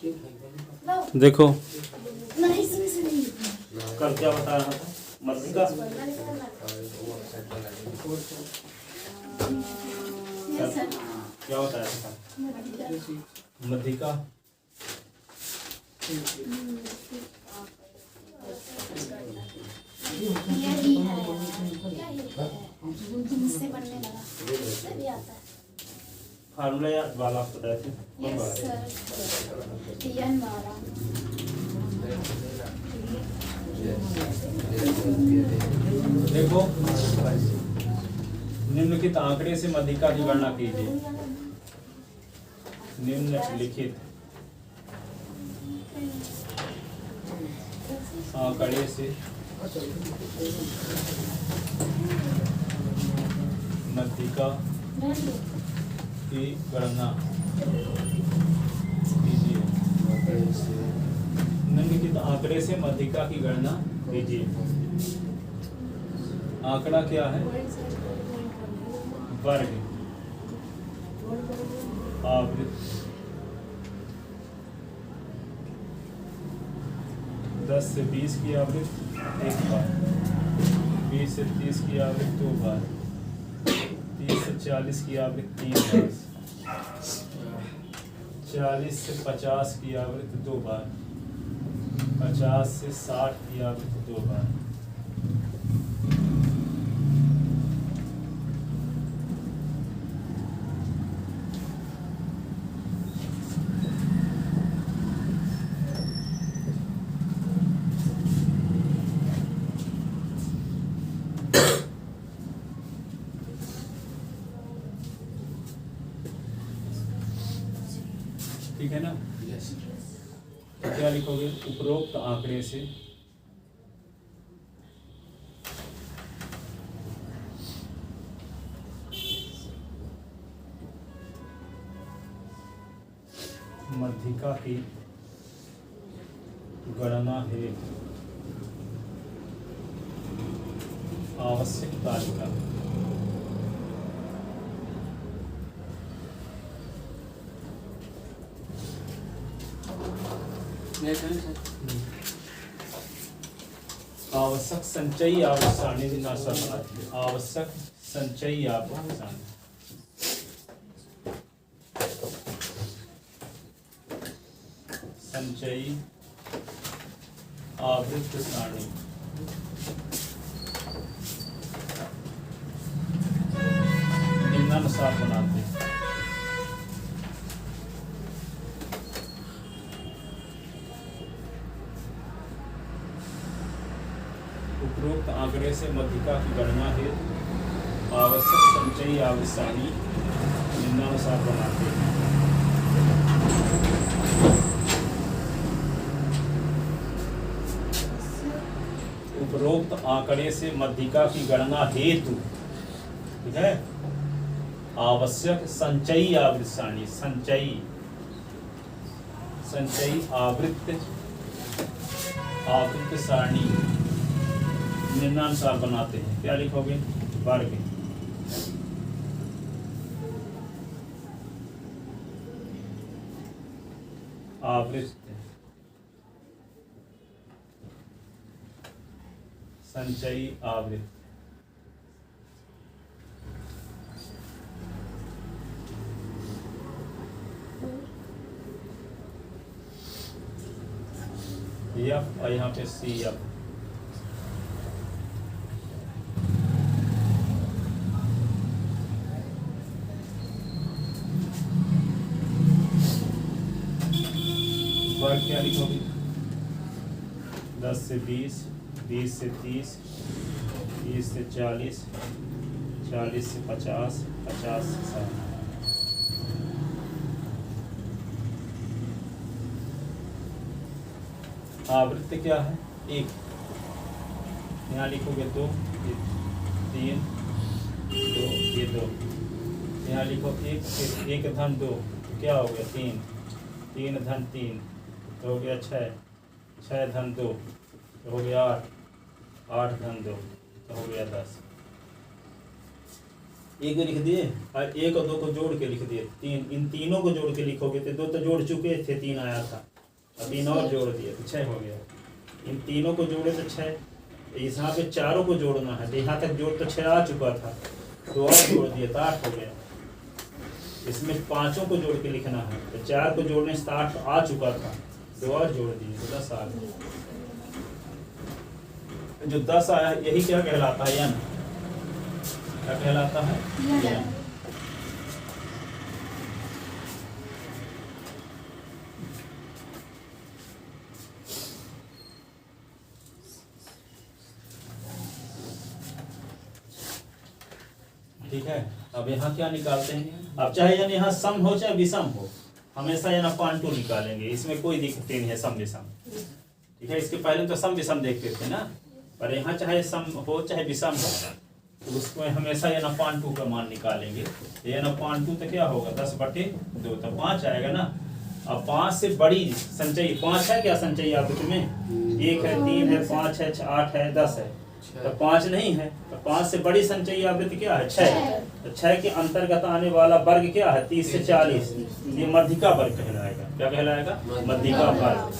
देखो नहीं कल क्या बता रहा था मध्यिका क्या बताया था मध्यिका जिनसे बनने लगा भी आता है। फार्मूला याद वाला आप बताए थे कौन यस वाला? सर टीएन वाला देखो निम्नलिखित आंकड़े से मध्यिका की गणना कीजिए। निम्नलिखित आंकड़े से मध्यिका की गणना कीजिए। निम्नलिखित आंकड़े से मध्यिका की गणना कीजिए। आंकड़ा क्या है? वर्ग आवृत्ति 10 से 20 की आवृत्ति एक बार, 20 से 30 की आवृत्ति 2 बार, 30 से 40 की आवृत्ति 3 बार, 40 से 50 की आवृत्ति 2 बार, 50 से 60 की आवृत्ति 2 बार। ठीक है ना? तो क्या लिखोगे? उपरोक्त आंकड़े से मध्यिका की गणना हेतु आवश्यक तालिका आवश्यक संचयी आवश्यक आवश्यक संचयी आवश्यक संचयी आवृत्ति सारणी निम्नानुसार बनाते हैं। उपरोक्त आंकड़े से मध्यिका की गणना हेतु आवश्यक संचयी आवश्यक निम्नानुसार बनाते हैं। उपरोक्त आंकड़े से मध्यिका की गणना हेतु, ठीक है, आवश्यक संचयी आवृत्ति संचयी आवृत्ति सारणी निम्नानुसार बनाते हैं। क्या लिखोगे? वर्ग आवृत्ति संचयी आवृत्ति एफ और यहाँ पे सी एफ वर्ग क्या लिखोगे? 10 से 20, 20 से 30, 30 से 40, 40 से 50, 50 से 60। आवृत्ति क्या है? 1, यहाँ लिखोगे 2, 3, 2, ये 2, यहाँ लिखो 1 धन 2, तो क्या हो गया? 3, 3 धन 3 तो हो गया 6, 6 धन 2 तो हो गया 8, 8 धन 2 तो हो गया 10। एक लिख दिए और 1 और 2 को जोड़ के लिख दिए 3। इन तीनों को जोड़ के लिखोगे तो 2 तो जोड़ चुके थे, 3 आया था। अब 3 और जोड़ दिए तो 6 हो गया। इन तीनों को जोड़े तो 6, यहाँ पे चारों को जोड़ना है, यहाँ तक जोड़ तो 6 आ चुका था, 2 और जोड़ दिए तो 8 हो गया। इसमें 5 को जोड़ के लिखना है, तो 4 को जोड़ने से 8 आ चुका था, 2 और जोड़ दिए तो 10 आ गया। जो 10 आया यही क्या कहलाता है? यन। क्या कहलाता है? यन। ठीक है। अब यहाँ क्या निकालते हैं? अब चाहे यानी यहाँ सम हो चाहे विषम हो, हमेशा यहाँ पांटू निकालेंगे, इसमें कोई दिक्कत नहीं है सम विषम। ठीक है, इसके पहले तो सम विषम देखते थे ना, पर यहाँ चाहे सम हो चाहे विषम हो, तो उसको हमेशा यहाँ पांटू का मान निकालेंगे। यहाँ पांटू तो क्या होगा? 10/2 तो 5 आएगा ना। अब 5 से बड़ी संचयी 5 है क्या संचयी आकृति में? 1 है, 3 है, 5 है, 8 है, 10 है, तो 5 नहीं है। तो 5 से बड़ी संचयी आवृत्ति क्या है? 6। तो 6 के अंतर्गत आने वाला वर्ग क्या है? 30 से 40। ये मध्यिका वर्ग कहलाएगा। क्या कहलाएगा? मध्यिका वर्ग।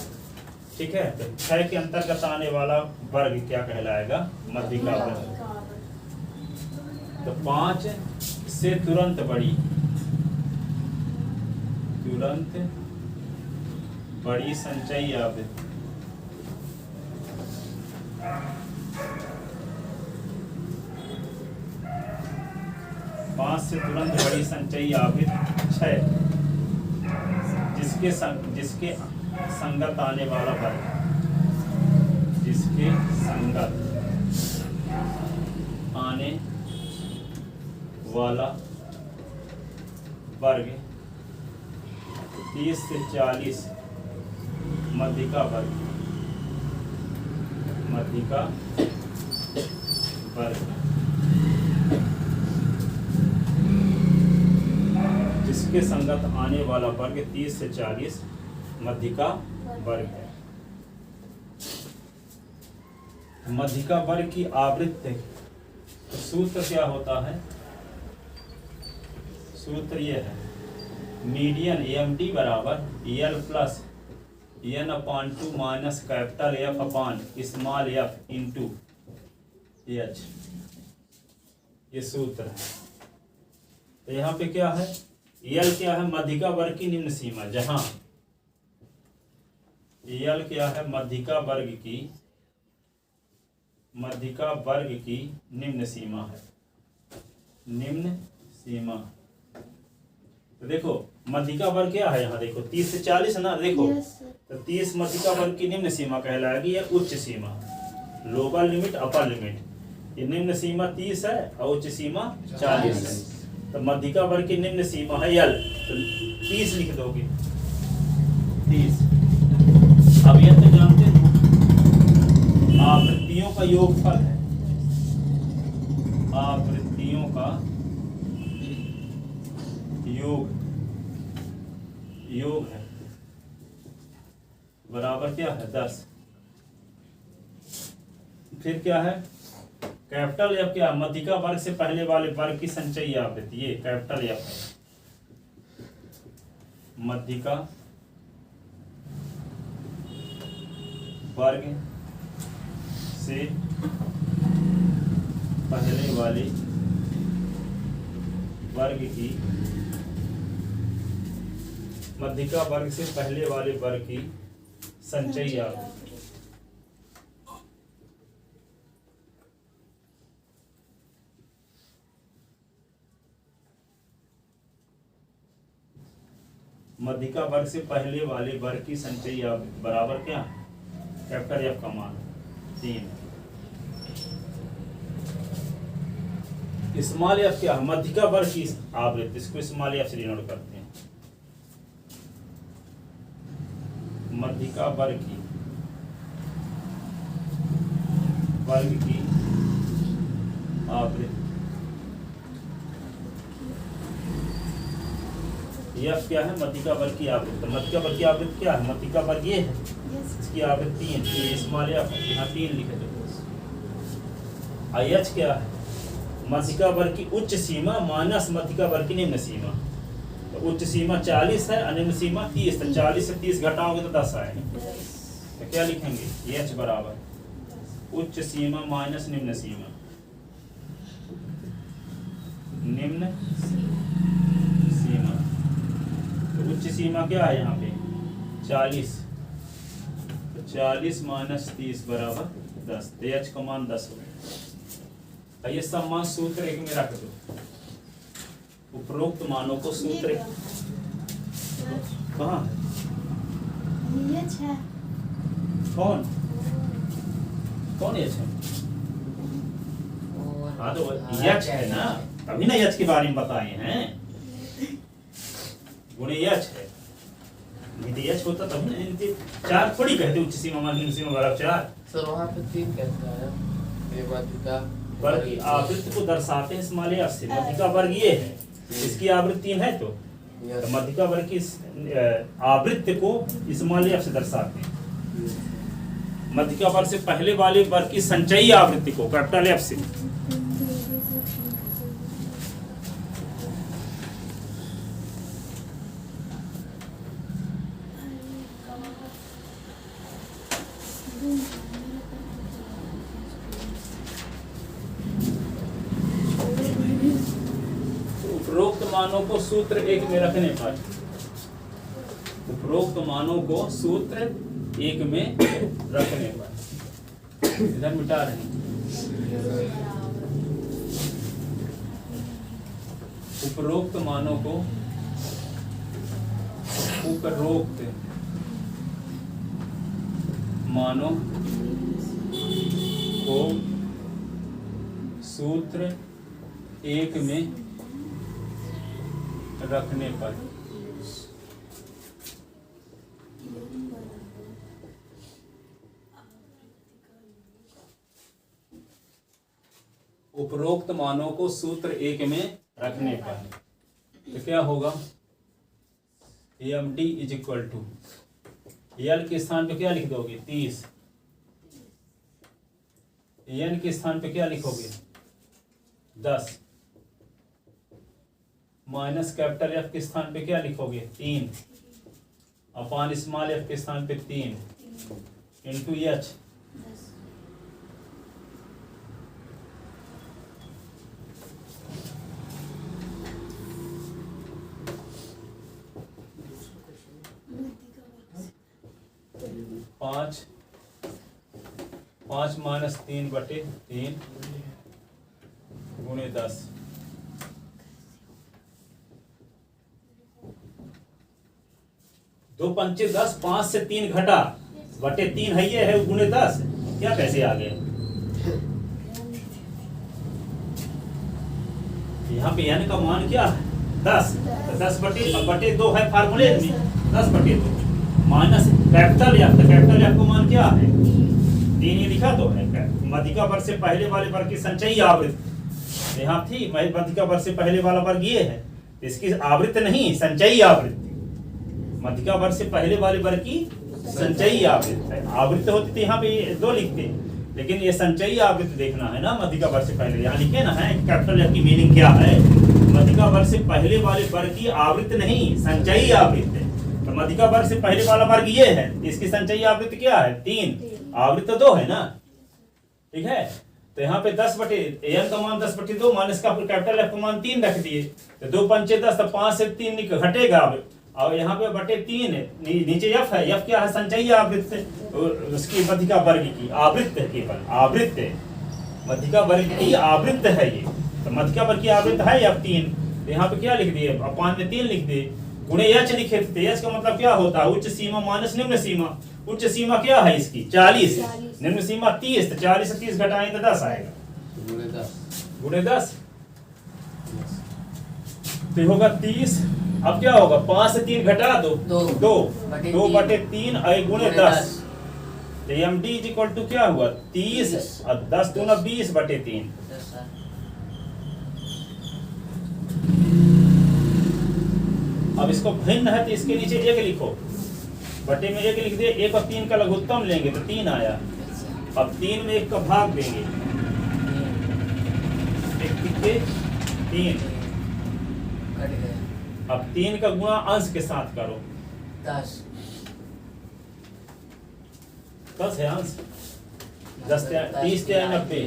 ठीक है, तो 6 के अंतर्गत आने वाला वर्ग क्या कहलाएगा? मध्यिका वर्ग। तो 5 से तुरंत बड़ी संचयी आवृत्ति, 5 से तुरंत बड़ी संचयी आवृत्ति 6, जिसके संगत आने वाला वर्ग, जिसके संगत आने वाला वर्ग 30 से 40 मध्यिका वर्ग, मध्यिका वर्ग, जिसके संगत आने वाला वर्ग 30 से 40 मध्यिका वर्ग है। मध्यिका वर्ग की आवृत्ति सूत्र क्या होता है? सूत्र ये है, मीडियन एमडी बराबर L plus n/2 minus capital F upon small f into H. ये सूत्र है। तो यहाँ पे क्या है? एल क्या है? मध्यिका वर्ग की निम्न सीमा। जहां एल क्या है? मध्यिका वर्ग की निम्न सीमा है। निम्न सीमा। तो देखो मध्यिका वर्ग क्या है? यहाँ देखो 30 से 40 है ना, देखो तो 30 मध्यिका वर्ग की निम्न सीमा कहलाएगी, या उच्च सीमा, लोअर लिमिट अपर लिमिट। ये निम्न सीमा 30 है और उच्च सीमा 40 है। तो मध्यिका वर्ग की निम्न सीमा है यल, तो 30 लिख दोगे 30। अब यह तो जानते हो आवृत्तियों का योगफल है, आवृत्तियों का योग है बराबर क्या है? 10। फिर क्या है? कैपिटल एफ क्या? मध्यिका वर्ग से पहले वाले वर्ग की संचयी आवृत्ति, ये कैपिटल एफ है। मध्यिका वर्ग से पहले वाले वर्ग की, मध्यिका वर्ग से पहले वाले वर्ग की संचयी आवृत्ति। मध्यिका वर्ग से पहले वाले वर्ग की संचयी आवृत्ति बराबर क्या? कैपिटल एफ का मान 3। स्मॉल एफ क्या? मध्यिका वर्ग की आवृत्ति, इसको स्मॉल एफ से डिनोट करते हैं। मध्यिका वर्ग की आवृत्ति, एफ क्या है? मध्यिका वर्ग की आवृत्ति। मध्यिका वर्ग की आवृत्ति क्या है? मध्यिका वर्ग ये है, इसकी आवृत्ति 3, स्मॉल एफ यहाँ 3 लिखे थे। एच क्या है? मध्यिका वर्ग की उच्च सीमा माइनस मध्यिका वर्ग की निम्न सीमा। तो उच्च सीमा 40 है और निम्न सीमा 30 है। 40 से 30 घटाओगे तो 10 आएगा। तो क्या लिखेंगे एच बराबर उच्च सीमा माइनस निम्न सीमा। निम्न सीमा तो उच्च सीमा क्या है यहाँ पे 40, तो 40 माइनस 30 बराबर 10, तो एच का मान 10 हो। ये सब मान सूत्र एक में रख दो। उपरोक्त मानों को सूत्र कहाँ है? ये है कौन कौन एच है? हाँ तो एच है ना, तभी ना एच के बारे में बताए हैं। गुणे एच है, नहीं तो एच होता तभी ना। इनके चार थोड़ी कहते उच्च सीमा मान निम्न सीमा बराबर 4। सर वहाँ पे 3 कहता है ये माध्यिका वर्ग की आवृत्ति को दर्शाते हैं स्मॉल एफ से। माध्यिका वर्ग ये है, इसकी आवृत्ति 3 है तो माध्यिका वर्ग की आवृत्ति को स्मॉल एफ से दर्शाते हैं। माध्यिका वर्ग से पहले वाले वर्ग की संचयी आवृत्ति को कैपिटल एफ से। उपरोक्त मानों को सूत्र एक में रखने पर, उपरोक्त मानों को सूत्र एक में रखने पर, इधर मिटा रहे हैं। उपरोक्त मानों को, उपरोक्त मानों को सूत्र एक में रखने पर उपरोक्त मानों को सूत्र एक में रखने पर तो क्या होगा? M D is equal to L के स्थान पे क्या लिख दोगे 30, एन के स्थान पे क्या लिखोगे 10, माइनस कैपिटल एफ के स्थान पे क्या लिखोगे 3, अपान स्मॉल एफ के स्थान पे 3 इंटू एच। पाँच माइनस 3/3 गुणे 10, दो पंचे 10, 5 से 3 घटा बटे 3 है, ये है गुणे 10। क्या कैसे आ गए? यहाँ पे n का मान क्या है 10, तो 10/2 है फार्मूले में 10/2 माइनस कैपिटल एफ, तो कैपिटल एफ का मान क्या है 3, ये लिखा तो है। माध्यिका वर्ग से पहले वाले वर्ग की संचयी आवृत्ति यहाँ थी, माध्यिका वर्ग से पहले वाला वर्ग ये है, इसकी आवृत्ति नहीं संचयी आवृत्ति। माध्यिका वर्ग से पहले वाले वर्ग की संचयी आवृत्ति, आवृत्ति होती थी यहाँ पे 2 लिखते, लेकिन ये संचयी आवृत्ति देखना है ना। माध्यिका वर्ग से पहले यहाँ लिखे ना है कैपिटल एफ की मीनिंग क्या है? माध्यिका वर्ग से पहले वाले वर्ग की आवृत्ति नहीं संचयी आवृत्ति। तो माध्यिका वर्ग से पहले वाला वर्ग ये है, इसकी संचयी आवृत्ति क्या है 3, आवृत्ति 2 है ना, ठीक है। तो यहाँ पे 10/n का मान 10/2 माइनस का कैपिटल एफ का मान 3 रख दिए, तो 2 पंचे 10, तो 5 से 3 घटेगा। और यहाँ पे /3 नीचे एफ है, एफ क्या है संचयी आवृत्ति, उसकी माध्यिका वर्ग की आवृत्ति, केवल आवृत्ति माध्यिका वर्ग की आवृत्ति है ये। तो माध्यिका वर्ग की आवृत्ति है f3, तो यहाँ पे क्या लिख दिए अपान में 3 लिख दिए, गुणे एच लिखे थे। एच का मतलब क्या होता है उच्च सीमा माइनस निम्न सीमा। उच्च सीमा क्या है इसकी 40, निम्न सीमा 30, तो 40 से 30 घटाएं तो 10 आएगा गुणे 10, तो होगा 30। अब क्या होगा 5 से 3 घटा दो 2/3 गुणे 10, तो M D is equal to क्या हुआ 30 और 10 दूना 20/3। अब इसको भिन्न है तो इसके नीचे 1 लिखो, बटे में 1 लिख दिए, 1 और 3 का लघुत्तम लेंगे तो 3 आया। अब 3 में 1 का भाग देंगे, 3। अब 3 का गुणा अंश के साथ करो 10, 10 है अंश, 10 30 या 90।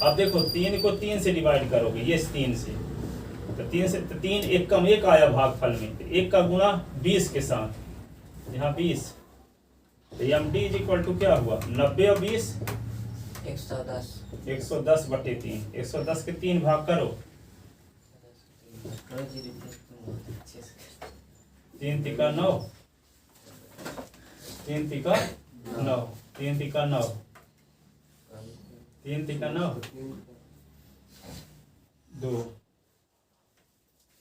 अब देखो 3 को 3 से डिवाइड करोगे, ये 3 से, तो 3 से, तो 3 एक कम 1 आया भागफल में, तो 1 का गुणा 20 के साथ, यहाँ 20, तो MD इज इक्वल टू क्या हुआ, 90 और 20 110 110 बटे 3, 110 के 3 भाग करो, 3 तिका 9, 3 तिका 9, 3 तिका 9, 3 तिका 9, 2,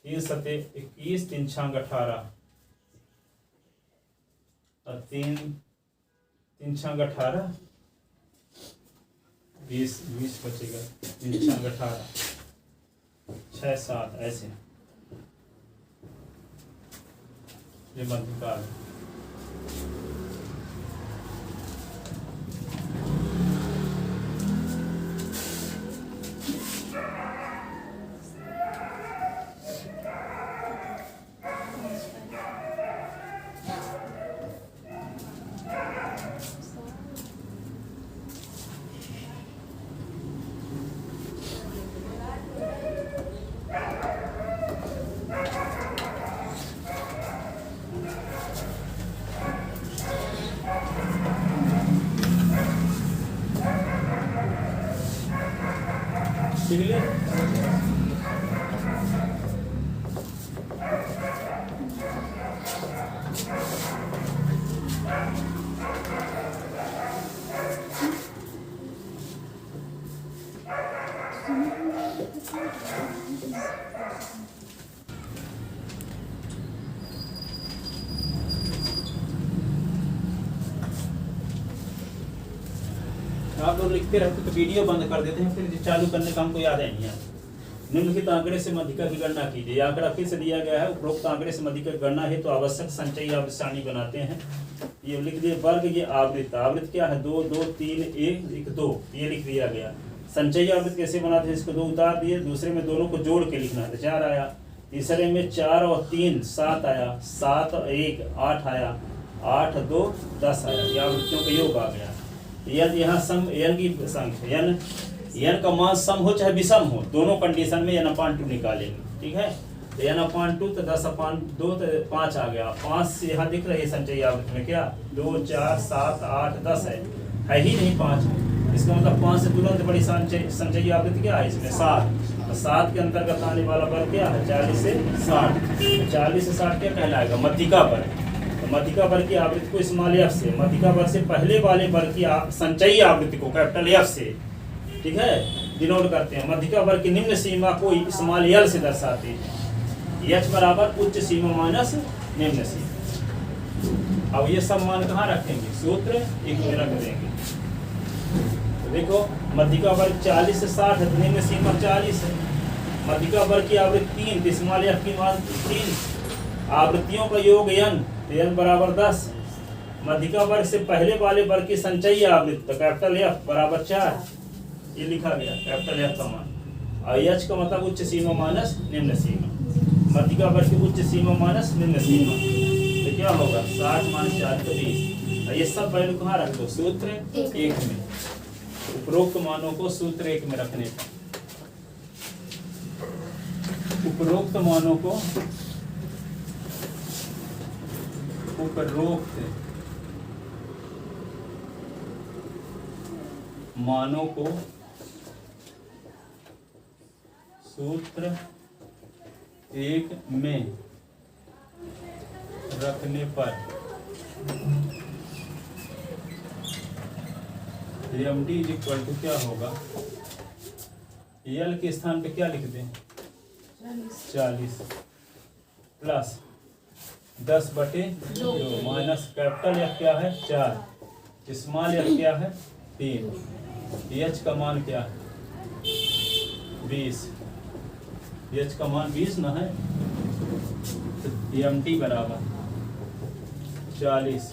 3 सते 21, 3 छांग 18, और 3 छांग 18, 20 बचेगा, 3 छांग 18, 6 7 ऐसे, ये मध्यकाल है। ठीक है, आप लोग लिखते रहते तो वीडियो बंद कर देते हैं, फिर चालू करने का हमको याद है नहीं है। निम्नलिखित आंकड़े से मध्यिका की गणना कीजिए। यह आंकड़ा फिर से दिया गया है, उपरोक्त आंकड़े से मध्यिका की गणना है तो आवश्यक संचयी आवृत्ति सारणी बनाते हैं। ये लिख दिए वर्ग, ये आवृत्ति, आवृत्ति क्या है 2 2 3 1 1 2, ये लिख दिया गया। संचयी आवृत्ति कैसे बनाते हैं, इसको 2 उतार दिए, दूसरे में दोनों को जोड़ के लिखना है, 4 आया, तीसरे में 4 और 3 7 आया, 7 और 1 8 आया, 8 2 10 आया, ये आवृत्तियों का योग आ गया। यदि यहाँ सम n की संख्या n का मान सम हो चाहे विषम हो, दोनों कंडीशन में n/2 निकालेंगे, ठीक है। तो n/2 तो 10/2 तो 5 आ गया, 5 से यहाँ दिख रही है संचयी आवृत्ति में क्या 2 4 7 8 10 है ही नहीं 5, इसका मतलब 5 से तुरंत बड़ी संचयी आवृत्ति क्या है इसमें 7, तो 7 के अंतर्गत आने वाला वर्ग क्या है 40 से 60, 40 से 60 क्या कहलाएगा मध्यिका वर्ग। मध्यिका वर्ग की आवृत्ति को स्मॉल f से, मध्यिका वर्ग से पहले वाले वर्ग की संचयी आवृत्ति को कैपिटल F से, ठीक है, डिनोट करते हैं। मध्यिका वर्ग की निम्न सीमा को स्मॉल l से दर्शाते हैं, h बराबर उच्च सीमा माइनस निम्न सीमा। अब ये सब मान कहाँ रखेंगे, सूत्र एक में रख देंगे। तो देखो मध्यिका वर्ग 40 से 60 है, निम्न सीमा 40 है। मध्यिका वर्ग की आवृत्ति 3, तो स्मॉल f की मान 3, आवृत्तियों का योग n, तो n बराबर 10। मध्यिका वर्ग से पहले वाले वर्ग की संचयी आवृत्ति तो कैपिटल F बराबर 4, ये लिखा गया कैपिटल F का मान। और h का मतलब उच्च सीमा माइनस निम्न सीमा, मध्यिका वर्ग की उच्च सीमा माइनस निम्न सीमा, तो क्या होगा 60 माइनस 4 तो 20। ये सब वैल्यू कहाँ रख दो, सूत्र 1 में। उपरोक्त मानों को सूत्र 1 में रखने का, उपरोक्त मानों को उपरोक्त मानों को सूत्र 1 में रखने पर MD इज इक्वल टू क्या होगा, L के स्थान पे क्या लिख दें 40 प्लस 10/2 माइनस कैपिटल F क्या है 4, स्मॉल f क्या है 3, h का मान क्या है 20, h का मान 20 ना है, तो MT बराबर 40,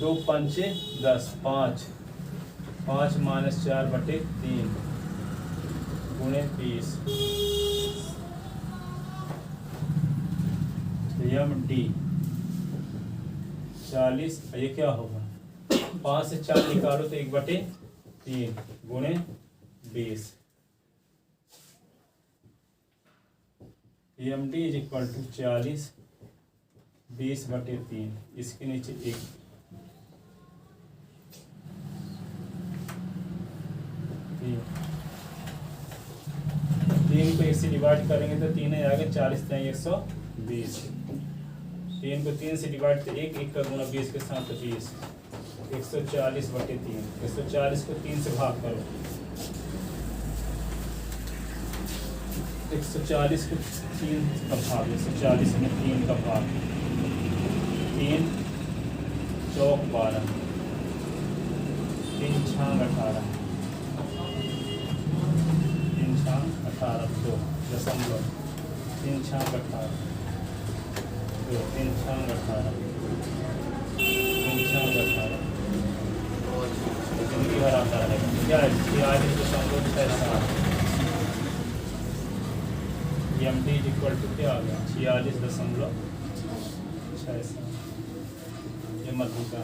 2 5 10 5, 5 माइनस 4/3 गुणे 30, MD 40, ये क्या होगा 5 से 4 निकालो तो 1/3 गुणे 20। EMD is equal to 40 20/3। इसके नीचे 1 3 को 1 से डिवाइड करेंगे तो 3 आएगा, 40 3 120। 3 को 3 से डिवाइड तो 1 1 का गुना 20 के साथ तो 20 140/3। 140 को 3 से भाग करो, 140 को 3 का भाग, 140 में 3 का भाग, 3 चौक 12, 3 छांग 18, 3 छांग 18 2 दशमलव, 3 छांग 18 2, 3 छांग 18, 3 छांग 18 जिंदगी भर आता रहेगा। क्या है 46.67। EMD इज इक्वल टू क्या आ गया 46.67। ये मत भूलना।